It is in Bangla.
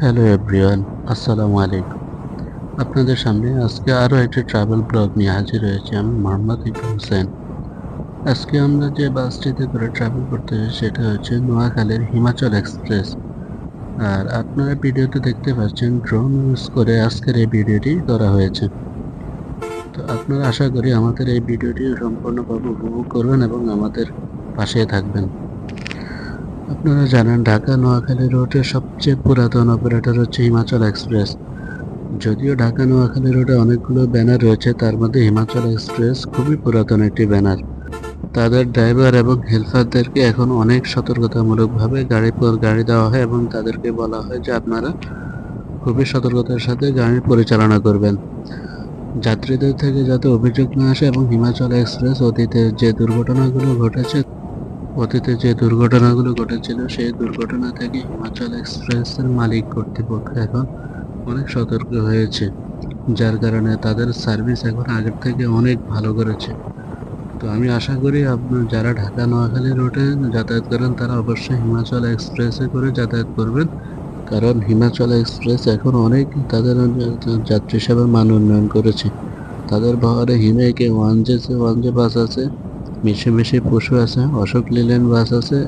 হ্যালো এভরিওয়ান, আসসালামু আলাইকুম। আপনাদের সামনে আজকে আরও একটি ট্রাভেল ব্লগ নিয়ে হাজির হয়েছি। আমি মোহাম্মদ ইকবাল হোসেন। আজকে আমরা যে বাসটিতে করে ট্রাভেল করতেছি সেটা হচ্ছে নোয়াখালীর হিমাচল এক্সপ্রেস। আর আপনারা ভিডিওতে দেখতে পাচ্ছেন ড্রোন ইউজ করে আজকের এই ভিডিওটি করা হয়েছে। তো আপনারা আশা করি আমাদের এই ভিডিওটি সম্পূর্ণভাবে উপভোগ করবেন এবং আমাদের পাশে থাকবেন। আপনারা জানেন ঢাকা নোয়াখালী রুটের সবচেয়ে পুরাতন অপারেটর হচ্ছে হিমাচল এক্সপ্রেস। যদিও ঢাকা নোয়াখালী রোডে অনেকগুলো ব্যানার রয়েছে, তার মধ্যে হিমাচল এক্সপ্রেস খুবই পুরাতন একটি ব্যানার। তাদের ড্রাইভার এবং হেল্পারদেরকে এখন অনেক সতর্কতামূলকভাবে গাড়ির পর গাড়ি দেওয়া হয় এবং তাদেরকে বলা হয় যে আপনারা খুবই সতর্কতার সাথে গাড়ি পরিচালনা করবেন, যাত্রীদের থেকে যাতে অভিযোগ না আসে। এবং হিমাচল এক্সপ্রেস অতীতে যে দুর্ঘটনাগুলো ঘটেছিল সেই দুর্ঘটনা থেকে হিমাচল এক্সপ্রেসের মালিক কর্তৃপক্ষ এখন অনেক সতর্ক হয়েছে, যার কারণে তাদের সার্ভিস এখন আগের থেকে অনেক ভালো করেছে। তো আমি আশা করি আপনার যারা ঢাকা নোয়াখালী রুটে যাতায়াত করেন তারা অবশ্যই হিমাচল এক্সপ্রেসে করে যাতায়াত করবেন, কারণ হিমাচল এক্সপ্রেস এখন অনেক তাদের যাত্রী সেবার মান উন্নয়ন করেছে। তাদের বহরে হিমেকে ওয়ান জে বাস আছে, মিশে মিশে পশু আছে, অশোক লিল্যান্ড বাস আছে,